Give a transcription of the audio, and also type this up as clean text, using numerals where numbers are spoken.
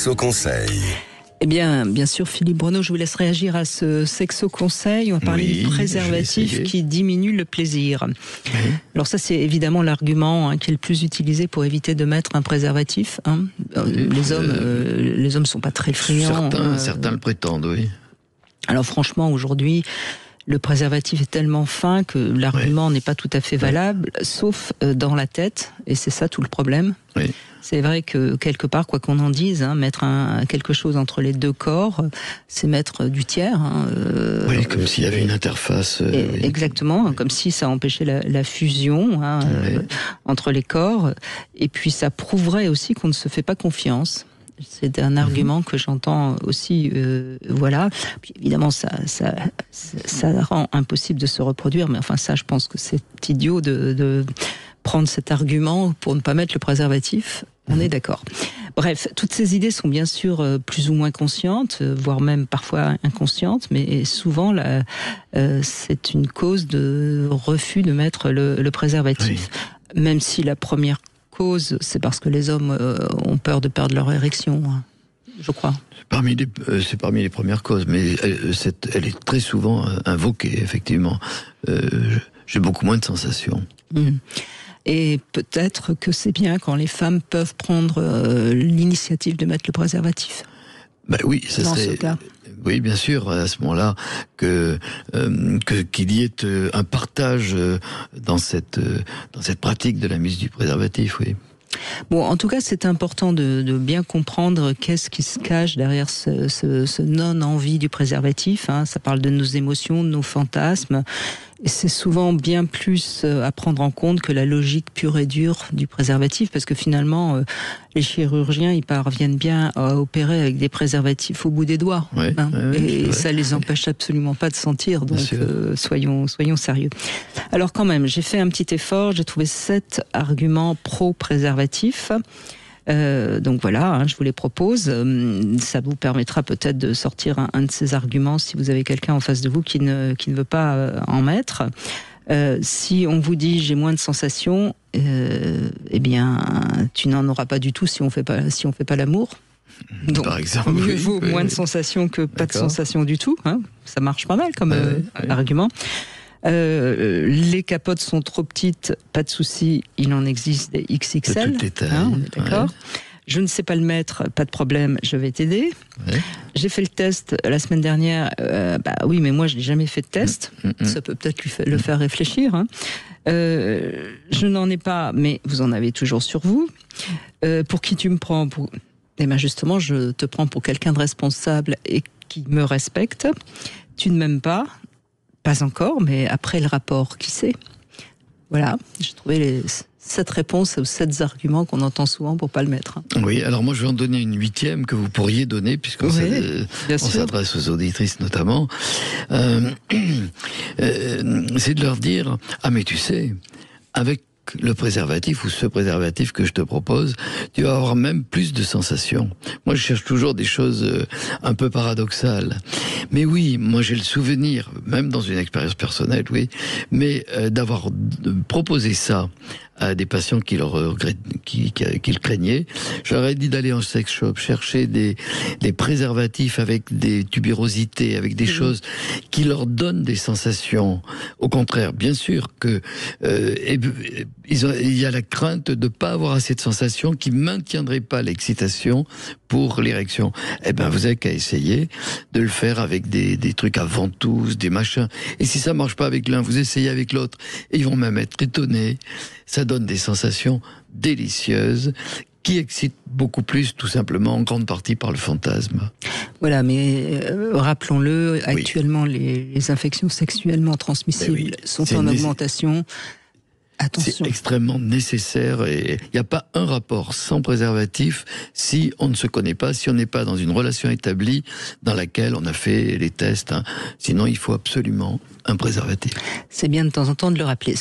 Sexo-conseil. Eh bien, bien sûr, Philippe Bruno, je vous laisse réagir à ce sexo-conseil. On va parler du préservatif qui diminue le plaisir. Oui. Alors ça, c'est évidemment l'argument qui est le plus utilisé pour éviter de mettre un préservatif. Les hommes sont pas très friands. Certains le prétendent, oui. Alors franchement, aujourd'hui, le préservatif est tellement fin que l'argument n'est pas tout à fait valable, sauf dans la tête, et c'est ça tout le problème. Oui. C'est vrai que quelque part, quoi qu'on en dise, mettre quelque chose entre les deux corps, c'est mettre du tiers. Oui, comme s'il y avait une interface. Exactement, comme si ça empêchait la fusion entre les corps, et puis ça prouverait aussi qu'on ne se fait pas confiance. C'est un argument que j'entends aussi, voilà. Puis évidemment, ça rend impossible de se reproduire, mais enfin ça, je pense que c'est idiot de prendre cet argument pour ne pas mettre le préservatif. On est d'accord. Bref, toutes ces idées sont bien sûr plus ou moins conscientes, voire même parfois inconscientes, mais souvent c'est une cause de refus de mettre le préservatif. Oui. Même si la première cause, c'est parce que les hommes ont peur de perdre leur érection, je crois. C'est parmi les premières causes, mais elle est très souvent invoquée, effectivement. J'ai beaucoup moins de sensations. Et peut-être que c'est bien quand les femmes peuvent prendre l'initiative de mettre le préservatif. Ben oui, ça dans serait... ce cas. Oui, bien sûr, à ce moment-là, qu'il y ait un partage dans cette pratique de la mise du préservatif, oui. Bon, en tout cas, c'est important de bien comprendre qu'est-ce qui se cache derrière ce non-envie du préservatif. Ça parle de nos émotions, de nos fantasmes. Et c'est souvent bien plus à prendre en compte que la logique pure et dure du préservatif, parce que finalement, les chirurgiens, ils parviennent bien à opérer avec des préservatifs au bout des doigts. Oui, et ça les empêche absolument pas de sentir. Donc, soyons sérieux. Alors quand même, j'ai fait un petit effort, j'ai trouvé 7 arguments pro-préservatif. Donc voilà, je vous les propose. Ça vous permettra peut-être de sortir un de ces arguments si vous avez quelqu'un en face de vous qui ne veut pas en mettre. Si on vous dit j'ai moins de sensations, eh bien tu n'en auras pas du tout si on fait pas l'amour. Donc, par exemple, mieux vaut moins de sensations que pas de sensations du tout. Ça marche pas mal comme argument. Les capotes sont trop petites, pas de souci, il en existe des XXL. De toutes les tailles. On est d'accord. Je ne sais pas le mettre, pas de problème, je vais t'aider. J'ai fait le test la semaine dernière. Oui, mais moi je n'ai jamais fait de test. Ça peut peut-être le faire réfléchir. Je n'en ai pas, mais vous en avez toujours sur vous. Pour qui tu me prends Eh bien justement, je te prends pour quelqu'un de responsable et qui me respecte. Tu ne m'aimes pas. Pas encore, mais après le rapport, qui sait ? Voilà, j'ai trouvé 7 réponses aux 7 arguments qu'on entend souvent pour pas le mettre. Oui, alors moi je vais en donner une 8e que vous pourriez donner, puisqu'on s'adresse aux auditrices notamment. C'est de leur dire, mais tu sais, avec le préservatif ou ce préservatif que je te propose, tu vas avoir même plus de sensations. Moi, je cherche toujours des choses un peu paradoxales. Mais oui, moi j'ai le souvenir, même dans une expérience personnelle, oui, mais d'avoir proposé ça à des patients qui le craignaient. J'aurais dit d'aller en sex shop, chercher des préservatifs avec des tubérosités, avec des choses qui leur donnent des sensations. Au contraire, bien sûr que il y a la crainte de ne pas avoir assez de sensations qui ne maintiendraient pas l'excitation pour l'érection. Eh ben, vous avez qu'à essayer de le faire avec des trucs à ventouses, des machins. Et si ça marche pas avec l'un, vous essayez avec l'autre. Et ils vont même être étonnés. Ça donne des sensations délicieuses qui excitent beaucoup plus, tout simplement, en grande partie par le fantasme. Voilà, mais rappelons-le, actuellement, les infections sexuellement transmissibles sont en augmentation. Attention. C'est extrêmement nécessaire et il n'y a pas un rapport sans préservatif si on ne se connaît pas, si on n'est pas dans une relation établie dans laquelle on a fait les tests. Sinon, il faut absolument un préservatif. C'est bien de temps en temps de le rappeler.